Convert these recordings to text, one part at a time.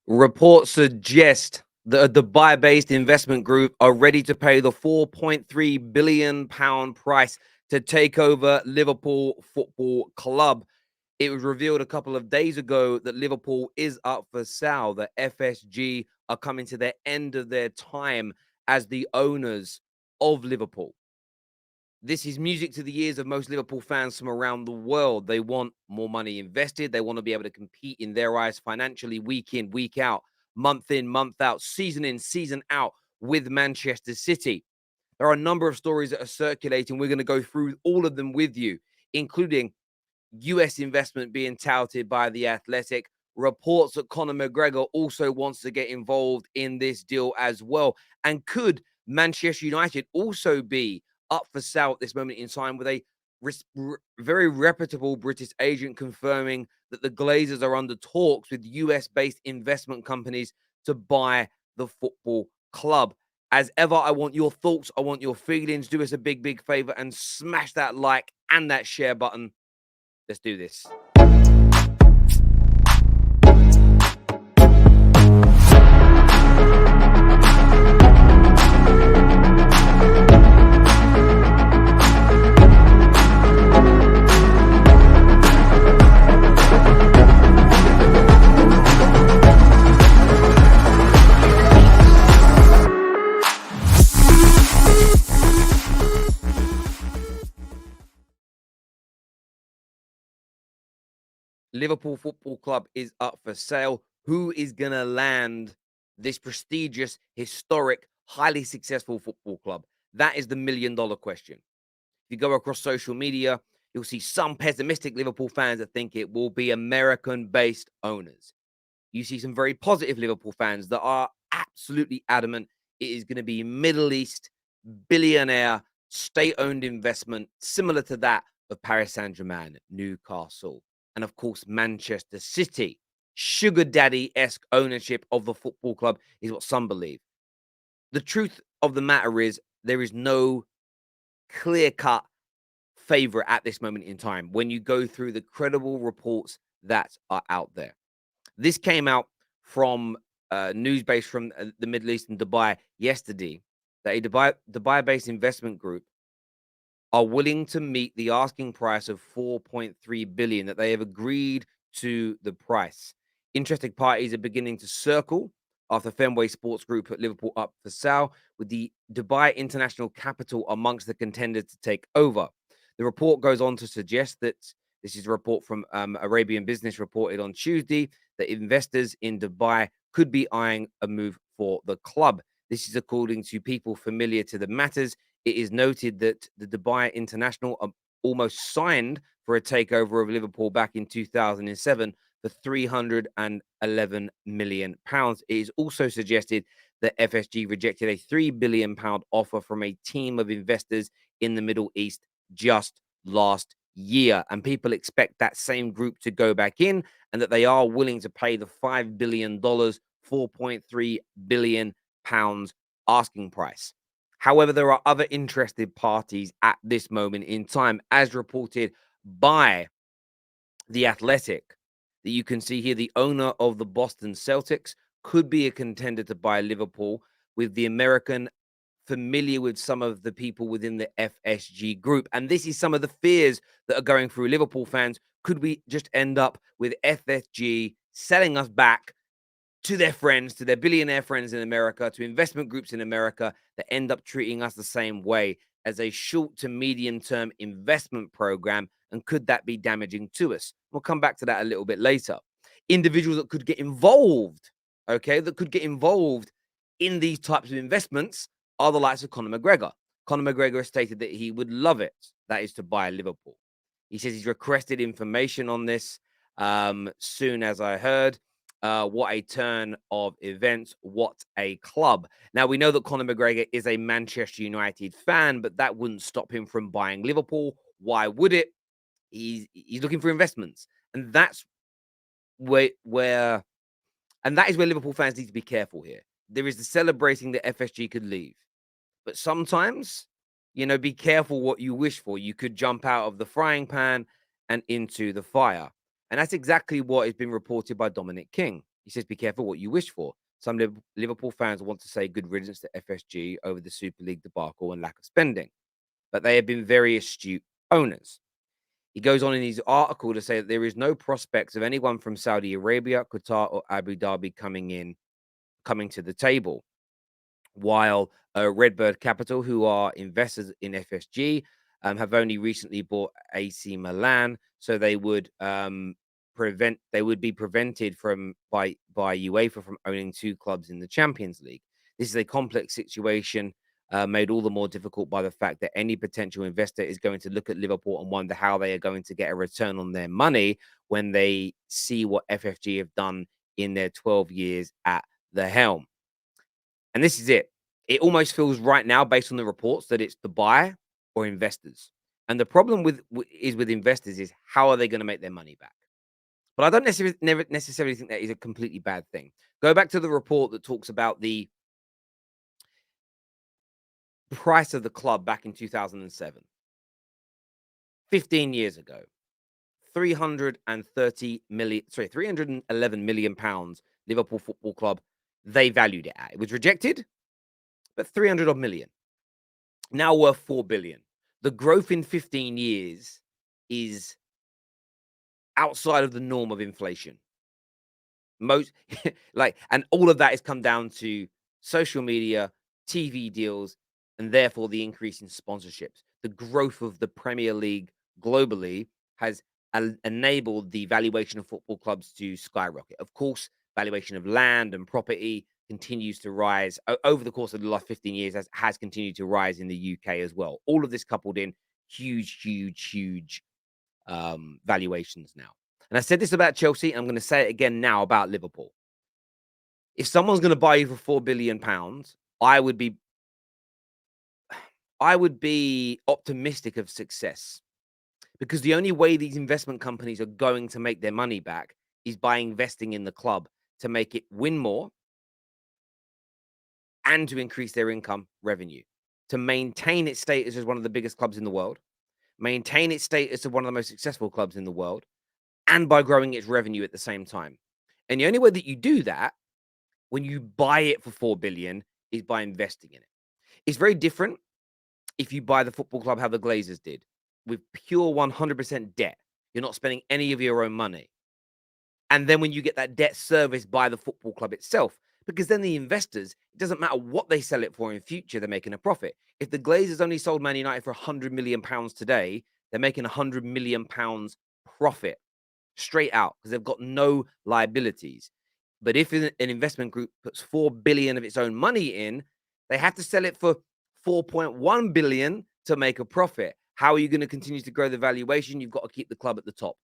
Reports suggest that a Dubai-based investment group are ready to pay the 4.3 billion pound price to take over Liverpool Football Club. It was revealed a couple of days ago that Liverpool is up for sale. The FSG are coming to the end of their time as the owners of Liverpool. This is music to the ears of most Liverpool fans from around the world. They want more money invested. They want to be able to compete in their eyes financially week in, week out, month in, month out, season in, season out with Manchester City. There are a number of stories that are circulating. We're going to go through all of them with you, including US investment being touted by The Athletic, reports that Conor McGregor also wants to get involved in this deal as well. And could Manchester United also be up for sale at this moment in time with a very reputable British agent confirming that the Glazers are under talks with US-based investment companies to buy the football club? As ever, I want your thoughts. I want your feelings. Do us a big, big favor and smash that like and that share button. Let's do this. Liverpool Football Club is up for sale. Who is going to land this prestigious, historic, highly successful football club? That is the $1 million question. If you go across social media, you'll see some pessimistic Liverpool fans that think it will be American-based owners. You see some very positive Liverpool fans that are absolutely adamant it is going to be Middle East, billionaire, state-owned investment, similar to that of Paris Saint-Germain, Newcastle, and of course, Manchester City. Sugar daddy-esque ownership of the football club is what some believe. The truth of the matter is there is no clear-cut favorite at this moment in time when you go through the credible reports that are out there. This came out from news based from the Middle East and Dubai yesterday that a Dubai-based investment group are willing to meet the asking price of 4.3 billion, that they have agreed to the price. Interested parties are beginning to circle after Fenway Sports Group put Liverpool up for sale, with the Dubai International Capital amongst the contenders to take over. The report goes on to suggest that this is a report from Arabian Business reported on Tuesday that investors in Dubai could be eyeing a move for the club. This is according to people familiar to the matters. It is noted that the Dubai International almost signed for a takeover of Liverpool back in 2007 for £311 million. It is also suggested that FSG rejected a £3 billion offer from a team of investors in the Middle East just last year. And people expect that same group to go back in and that they are willing to pay the $5 billion, £4.3 billion asking price. However, there are other interested parties at this moment in time, as reported by The Athletic, that you can see here. The owner of the Boston Celtics could be a contender to buy Liverpool, with the American familiar with some of the people within the FSG group. And this is some of the fears that are going through Liverpool fans. Could we just end up with FSG selling us back to their friends, to their billionaire friends in America, to investment groups in America that end up treating us the same way, as a short to medium term investment program? And could that be damaging to us? We'll come back to that a little bit later. Individuals that could get involved, okay, that could get involved in these types of investments are the likes of Conor McGregor. Conor McGregor has stated that he would love it, that is to buy Liverpool. He says he's requested information on this soon as I heard. What a turn of events. What a club. Now, we know that Conor McGregor is a Manchester United fan, but that wouldn't stop him from buying Liverpool. Why would it? He's looking for investments. And that's where and that is where Liverpool fans need to be careful here. There is the celebrating that FSG could leave. But sometimes, be careful what you wish for. You could jump out of the frying pan and into the fire. And that's exactly what has been reported by Dominic King. He says, "Be careful what you wish for. Some Liverpool fans want to say good riddance to FSG over the Super League debacle and lack of spending, but they have been very astute owners." He goes on in his article to say that there is no prospects of anyone from Saudi Arabia, Qatar, or Abu Dhabi coming to the table. While Redbird Capital, who are investors in FSG, have only recently bought AC Milan, so they would be prevented from by UEFA from owning two clubs in the Champions League. This is a complex situation, made all the more difficult by the fact that any potential investor is going to look at Liverpool and wonder how they are going to get a return on their money when they see what FFG have done in their 12 years at the helm. And this is it. It almost feels right now, based on the reports, that it's the buyer or investors. And the problem with investors is how are they going to make their money back? But I don't necessarily think that is a completely bad thing. Go back to the report that talks about the price of the club back in 2007, 15 years ago. 311 million pounds Liverpool Football Club, they valued it at. It was rejected, but 300 odd million. Now worth 4 billion. The growth in 15 years is outside of the norm of inflation. Most and all of that has come down to social media, TV deals, and therefore the increase in sponsorships. The growth of the Premier League globally has enabled the valuation of football clubs to skyrocket. Of course, valuation of land and property continues to rise over the course of the last 15 years, has continued to rise in the UK as well. All of this coupled in huge valuations now. And I said this about Chelsea, and I'm going to say it again now about Liverpool. If someone's going to buy you for £4 billion, I would be optimistic of success, because the only way these investment companies are going to make their money back is by investing in the club to make it win more and to increase their income revenue, to maintain its status as one of the biggest clubs in the world, maintain its status of one of the most successful clubs in the world, and by growing its revenue at the same time. And the only way that you do that when you buy it for 4 billion is by investing in it. It's very different if you buy the football club how the Glazers did, with pure 100% debt. You're not spending any of your own money. And then when you get that debt serviced by the football club itself, because then the investors, it doesn't matter what they sell it for in future, they're making a profit. If the Glazers only sold Man United for £100 million today, they're making £100 million profit straight out because they've got no liabilities. But if an investment group puts 4 billion of its own money in, they have to sell it for 4.1 billion to make a profit. How are you going to continue to grow the valuation? You've got to keep the club at the top.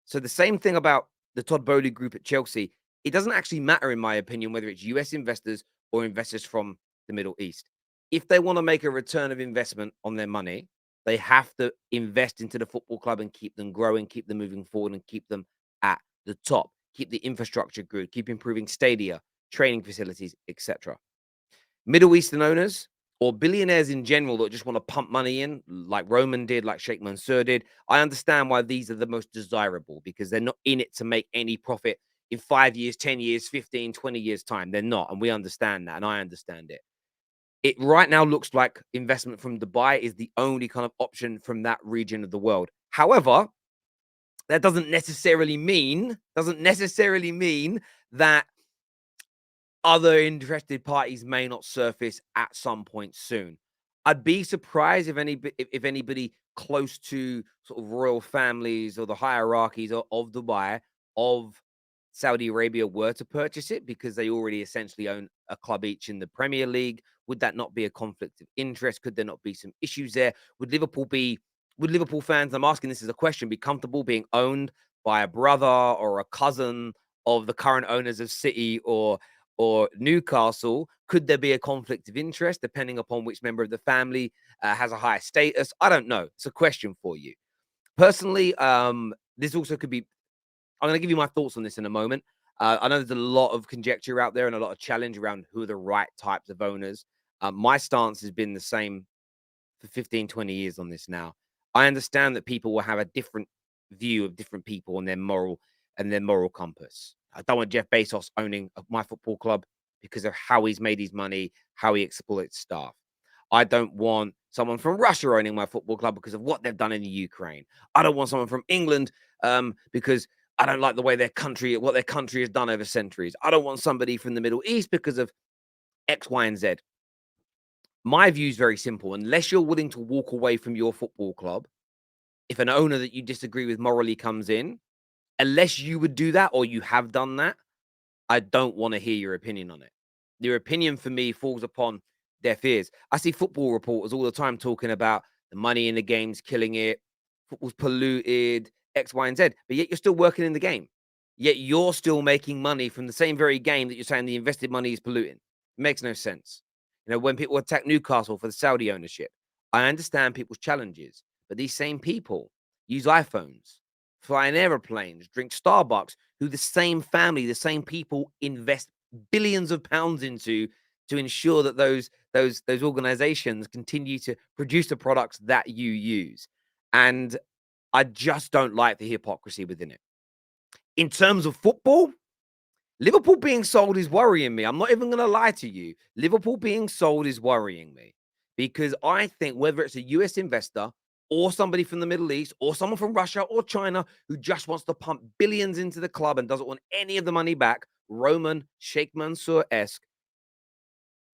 So the same thing about the Todd Bowley group at Chelsea. It doesn't actually matter, in my opinion, whether it's US investors or investors from the Middle East. If they want to make a return of investment on their money, they have to invest into the football club and keep them growing, keep them moving forward, and keep them at the top. Keep the infrastructure good, keep improving stadia, training facilities, etc. Middle Eastern owners or billionaires in general that just want to pump money in, like Roman did, like Sheikh Mansour did, I understand why these are the most desirable, because they're not in it to make any profit in 5 years, 10 years, 15, 20 years' time. They're not. And we understand that. And I understand it. It right now looks like investment from Dubai is the only kind of option from that region of the world. However, that doesn't necessarily mean that other interested parties may not surface at some point soon. I'd be surprised if anybody close to sort of royal families or the hierarchies of Dubai, of Saudi Arabia, were to purchase it, because they already essentially own a club each in the Premier League. Would that not be a conflict of interest? Could there not be some issues there? Would Liverpool fans, I'm asking this as a question, be comfortable being owned by a brother or a cousin of the current owners of City or Newcastle? Could there be a conflict of interest depending upon which member of the family has a higher status? I don't know. It's a question for you. Personally, this also could be, I'm going to give you my thoughts on this in a moment. I know there's a lot of conjecture out there and a lot of challenge around who are the right types of owners. My stance has been the same for 15, 20 years on this now. I understand that people will have a different view of different people and their moral compass. I don't want Jeff Bezos owning my football club because of how he's made his money, how he exploits staff. I don't want someone from Russia owning my football club because of what they've done in the Ukraine. I don't want someone from England because I don't like the way what their country has done over centuries. I don't want somebody from the Middle East because of X, Y, and Z. My view is very simple. Unless you're willing to walk away from your football club, if an owner that you disagree with morally comes in, unless you would do that or you have done that, I don't want to hear your opinion on it. Your opinion for me falls upon deaf ears. I see football reporters all the time talking about the money in the game's killing it, football's polluted, X, Y, and Z, but yet you're still working in the game. Yet you're still making money from the same very game that you're saying the invested money is polluting. It makes no sense. When people attack Newcastle for the Saudi ownership, I understand people's challenges, but these same people use iPhones, fly in airplanes, drink Starbucks, who the same family, the same people invest billions of pounds into to ensure that those organizations continue to produce the products that you use. And I just don't like the hypocrisy within it. In terms of football, Liverpool being sold is worrying me. I'm not even going to lie to you. Liverpool being sold is worrying me because I think whether it's a US investor or somebody from the Middle East or someone from Russia or China who just wants to pump billions into the club and doesn't want any of the money back, Roman Sheikh Mansour-esque,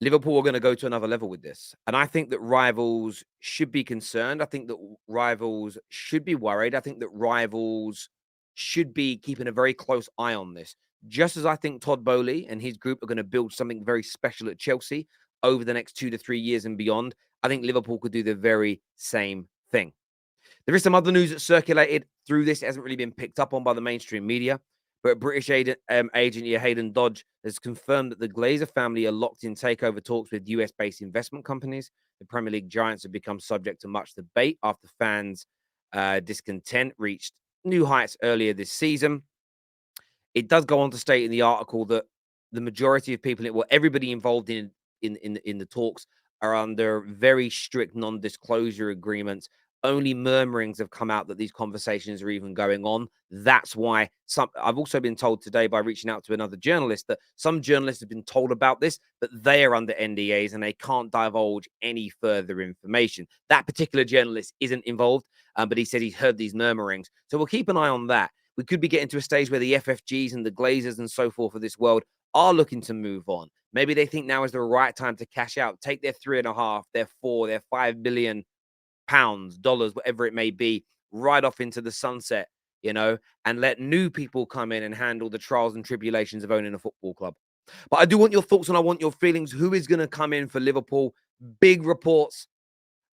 Liverpool are going to go to another level with this. And I think that rivals should be concerned. I think that rivals should be worried. I think that rivals should be keeping a very close eye on this. Just as I think Todd Bowley and his group are going to build something very special at Chelsea over the next 2 to 3 years and beyond, I think Liverpool could do the very same thing. There is some other news that circulated through this. It hasn't really been picked up on by the mainstream media. But British agent Hayden Dodge has confirmed that the Glazer family are locked in takeover talks with US-based investment companies. The Premier League giants have become subject to much debate after fans' discontent reached new heights earlier this season. It does go on to state in the article that the majority of people, everybody involved in the talks are under very strict non-disclosure agreements. Only murmurings have come out that these conversations are even going on. That's why I've also been told today by reaching out to another journalist that some journalists have been told about this, but they are under NDAs and they can't divulge any further information. That particular journalist isn't involved, but he said he's heard these murmurings. So we'll keep an eye on that. We could be getting to a stage where the FFGs and the Glazers and so forth of this world are looking to move on. Maybe they think now is the right time to cash out, take their 3.5, their 4, their £5 billion, dollars, whatever it may be, right off into the sunset, and let new people come in and handle the trials and tribulations of owning a football club. But I do want your thoughts and I want your feelings. Who is going to come in for Liverpool? Big reports.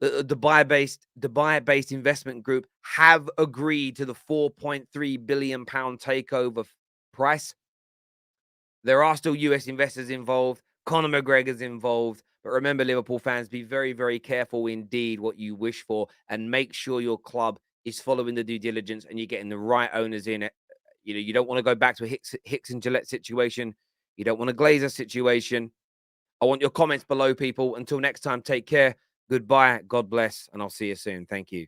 The Dubai-based investment group have agreed to the £4.3 billion takeover price. There are still US investors involved. Conor McGregor's involved. But remember, Liverpool fans, be very, very careful indeed what you wish for and make sure your club is following the due diligence and you're getting the right owners in it. You don't want to go back to a Hicks and Gillette situation. You don't want a Glazer situation. I want your comments below, people. Until next time, take care. Goodbye. God bless. And I'll see you soon. Thank you.